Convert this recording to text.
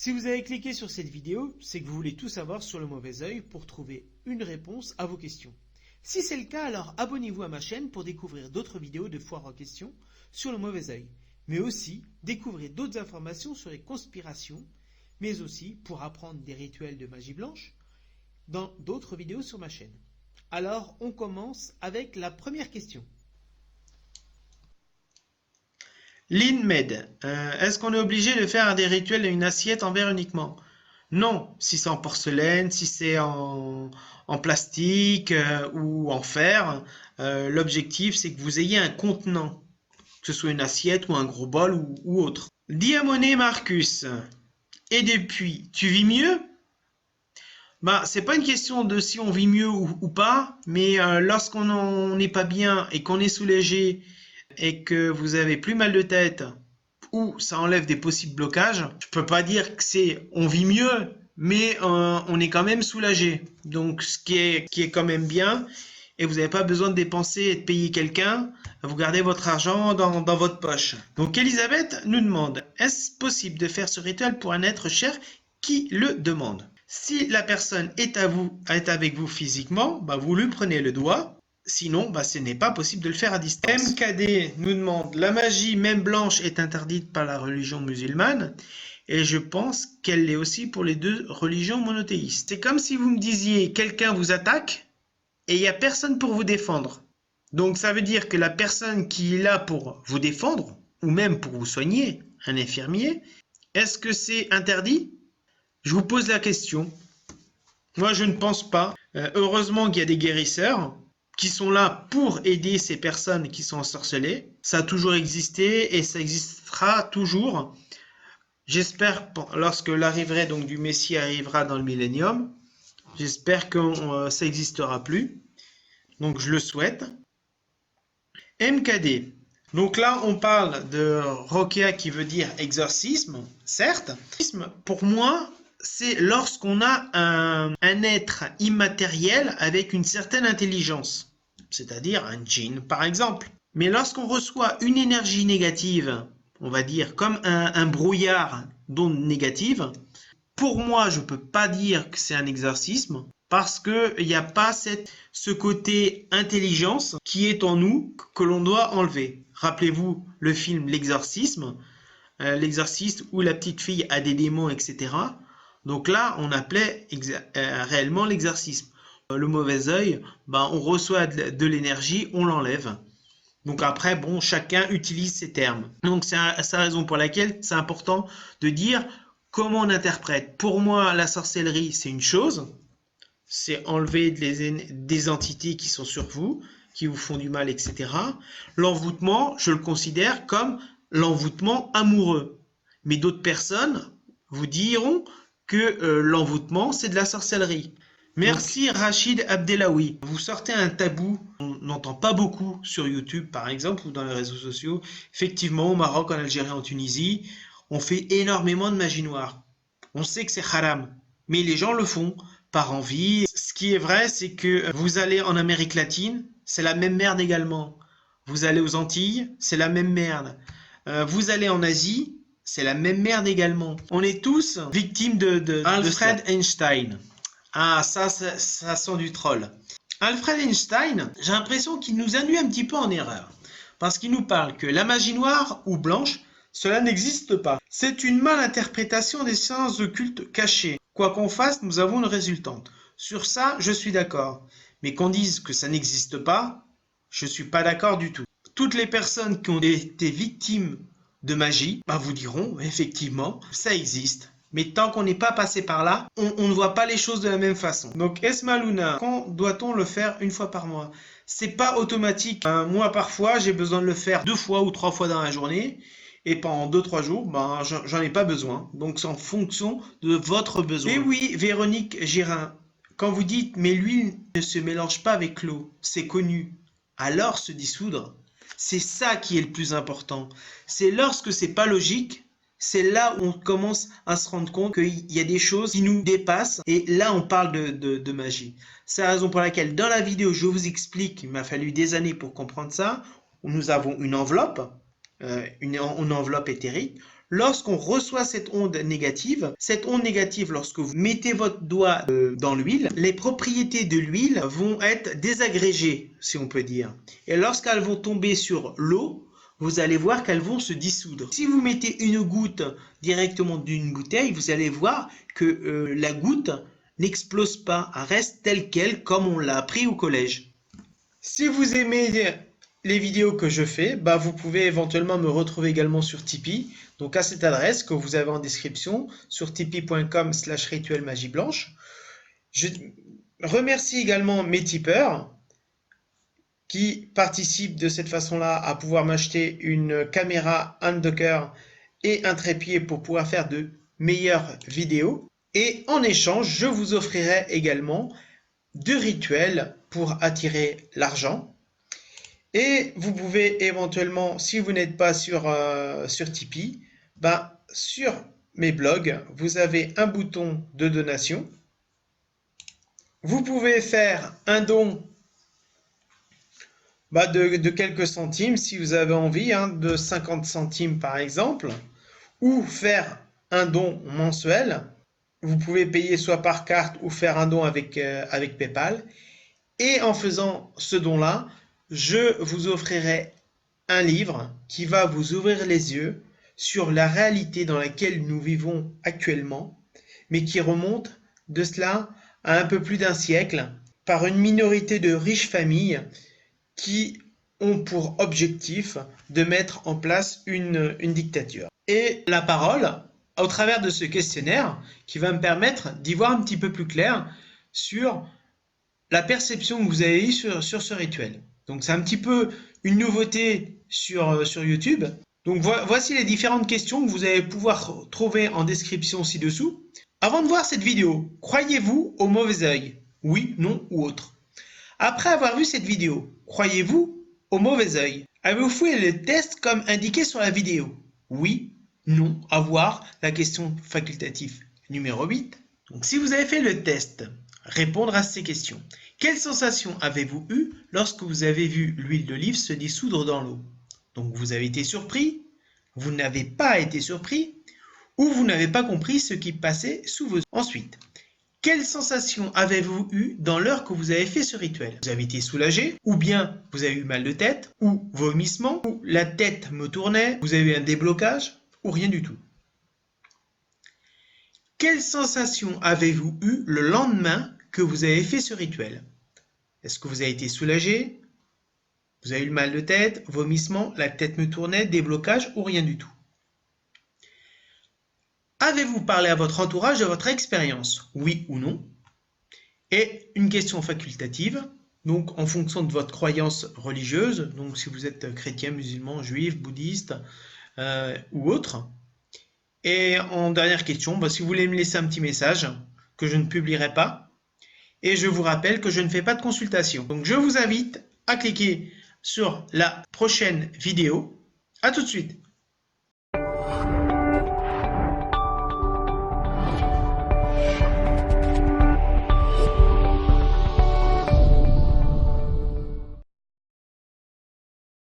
Si vous avez cliqué sur cette vidéo, c'est que vous voulez tout savoir sur le mauvais œil pour trouver une réponse à vos questions. Si c'est le cas, alors abonnez-vous à ma chaîne pour découvrir d'autres vidéos de foires en question sur le mauvais œil, mais aussi découvrir d'autres informations sur les conspirations, mais aussi pour apprendre des rituels de magie blanche dans d'autres vidéos sur ma chaîne. Alors, on commence avec la première question. L'INMED, est-ce qu'on est obligé de faire des rituels à une assiette en verre uniquement? Non, si c'est en porcelaine, si c'est en plastique ou en fer, l'objectif c'est que vous ayez un contenant, que ce soit une assiette ou un gros bol ou autre. Diamoné Marcus, et depuis, tu vis mieux? Bah, c'est pas une question de si on vit mieux ou pas, mais lorsqu'on n'est pas bien et qu'on est soulagé et que vous avez plus mal de tête ou ça enlève des possibles blocages, je peux pas dire que c'est on vit mieux, mais on est quand même soulagé. Donc ce qui est quand même bien, et vous n'avez pas besoin de dépenser et de payer quelqu'un, vous gardez votre argent dans votre poche. Donc Elisabeth nous demande, est-ce possible de faire ce rituel pour un être cher qui le demande? Si la personne est avec vous physiquement, bah vous lui prenez le doigt. Sinon, bah, ce n'est pas possible de le faire à distance. MKD nous demande, la magie, même blanche, est interdite par la religion musulmane. Et je pense qu'elle l'est aussi pour les deux religions monothéistes. C'est comme si vous me disiez, quelqu'un vous attaque et il n'y a personne pour vous défendre. Donc ça veut dire que la personne qui est là pour vous défendre, ou même pour vous soigner, un infirmier, est-ce que c'est interdit? Je vous pose la question. Moi, je ne pense pas. Heureusement qu'il y a des guérisseurs qui sont là pour aider ces personnes qui sont ensorcelées. Ça a toujours existé et ça existera toujours. J'espère, lorsque l'arrivée donc du Messie arrivera dans le millénium, j'espère que ça n'existera plus. Donc, je le souhaite. MKD. Donc là, on parle de Rokia qui veut dire exorcisme, certes. Pour moi, c'est lorsqu'on a un être immatériel avec une certaine intelligence, c'est-à-dire un djinn par exemple. Mais lorsqu'on reçoit une énergie négative, on va dire comme un brouillard d'ondes négatives, pour moi, je ne peux pas dire que c'est un exorcisme parce qu'il n'y a pas ce côté intelligence qui est en nous que l'on doit enlever. Rappelez-vous le film L'exorcisme, l'exorciste où la petite fille a des démons, etc. Donc là, on appelait réellement l'exorcisme. Le mauvais œil, ben, on reçoit de l'énergie, on l'enlève. Donc après, bon, chacun utilise ses termes. Donc c'est la raison pour laquelle c'est important de dire comment on interprète. Pour moi, la sorcellerie, c'est une chose. C'est enlever des entités qui sont sur vous, qui vous font du mal, etc. L'envoûtement, je le considère comme l'envoûtement amoureux. Mais d'autres personnes vous diront que l'envoûtement, c'est de la sorcellerie. Merci Rachid Abdelawi. Vous sortez un tabou, on n'entend pas beaucoup sur YouTube par exemple ou dans les réseaux sociaux. Effectivement, au Maroc, en Algérie, en Tunisie, on fait énormément de magie noire. On sait que c'est haram, mais les gens le font par envie. Ce qui est vrai, c'est que vous allez en Amérique latine, c'est la même merde également. Vous allez aux Antilles, c'est la même merde. Vous allez en Asie, c'est la même merde également. On est tous victimes de Alfred Einstein. Ah, ça sent du troll. Alfred Einstein, j'ai l'impression qu'il nous induit un petit peu en erreur. Parce qu'il nous parle que la magie noire ou blanche, cela n'existe pas. C'est une malinterprétation des sciences occultes cachées. Quoi qu'on fasse, nous avons une résultante. Sur ça, je suis d'accord. Mais qu'on dise que ça n'existe pas, je suis pas d'accord du tout. Toutes les personnes qui ont été victimes de magie, bah vous diront, effectivement, ça existe. Mais tant qu'on n'est pas passé par là, on ne voit pas les choses de la même façon. Donc Esma Luna, quand doit-on le faire une fois par mois? C'est pas automatique. Moi parfois j'ai besoin de le faire 2 fois ou 3 fois dans la journée. Et pendant 2-3 jours, ben, j'en ai pas besoin. Donc c'est en fonction de votre besoin. Et oui, Véronique Girin, quand vous dites mais l'huile ne se mélange pas avec l'eau, c'est connu. Alors se dissoudre, c'est ça qui est le plus important. C'est lorsque c'est pas logique. C'est là où on commence à se rendre compte qu'il y a des choses qui nous dépassent et là on parle de magie. C'est la raison pour laquelle dans la vidéo je vous explique, il m'a fallu des années pour comprendre ça. Nous avons une enveloppe, une enveloppe éthérique. lorsqu'on reçoit cette onde négative, lorsque vous mettez votre doigt dans l'huile, les propriétés de l'huile vont être désagrégées, si on peut dire. Et lorsqu'elles vont tomber sur l'eau, vous allez voir qu'elles vont se dissoudre. Si vous mettez une goutte directement d'une bouteille, vous allez voir que la goutte n'explose pas, elle reste telle quelle comme on l'a appris au collège. Si vous aimez les vidéos que je fais, vous pouvez éventuellement me retrouver également sur Tipeee. Donc à cette adresse que vous avez en description sur tipeee.com/rituelmagieblanche. Je remercie également mes tipeurs qui participent de cette façon-là à pouvoir m'acheter une caméra, un docker et un trépied pour pouvoir faire de meilleures vidéos. Et en échange, je vous offrirai également 2 rituels pour attirer l'argent. Et vous pouvez éventuellement, si vous n'êtes pas sur Tipeee, sur mes blogs, vous avez un bouton de donation. Vous pouvez faire un don de quelques centimes si vous avez envie, de 50 centimes par exemple, ou faire un don mensuel. Vous pouvez payer soit par carte ou faire un don avec PayPal. Et en faisant ce don-là, je vous offrirai un livre qui va vous ouvrir les yeux sur la réalité dans laquelle nous vivons actuellement, mais qui remonte de cela à un peu plus d'1 siècle, par une minorité de riches familles qui ont pour objectif de mettre en place une dictature. Et la parole, au travers de ce questionnaire, qui va me permettre d'y voir un petit peu plus clair sur la perception que vous avez eue sur ce rituel. Donc c'est un petit peu une nouveauté sur YouTube. Donc voici les différentes questions que vous allez pouvoir trouver en description ci-dessous. Avant de voir cette vidéo, croyez-vous au mauvais œil? Oui, non ou autre. Après avoir vu cette vidéo, croyez-vous au mauvais œil? Avez-vous fait le test comme indiqué sur la vidéo? Oui, non, à voir la question facultative numéro 8. Donc si vous avez fait le test, répondre à ces questions. Quelle sensation avez-vous eue lorsque vous avez vu l'huile d'olive se dissoudre dans l'eau? Donc vous avez été surpris, vous n'avez pas été surpris, ou vous n'avez pas compris ce qui passait sous vos yeux. Ensuite, quelle sensation avez-vous eue dans l'heure que vous avez fait ce rituel? Vous avez été soulagé, ou bien vous avez eu mal de tête, ou vomissement, ou la tête me tournait, vous avez eu un déblocage, ou rien du tout. Quelle sensation avez-vous eue le lendemain que vous avez fait ce rituel? Est-ce que vous avez été soulagé? Vous avez eu le mal de tête, vomissement, la tête me tournait, déblocage ou rien du tout? Avez-vous parlé à votre entourage de votre expérience? Oui ou non? Et une question facultative, donc en fonction de votre croyance religieuse, donc si vous êtes chrétien, musulman, juif, bouddhiste ou autre. Et en dernière question, si vous voulez me laisser un petit message que je ne publierai pas, et je vous rappelle que je ne fais pas de consultation. Donc je vous invite à cliquer sur la prochaine vidéo. À tout de suite.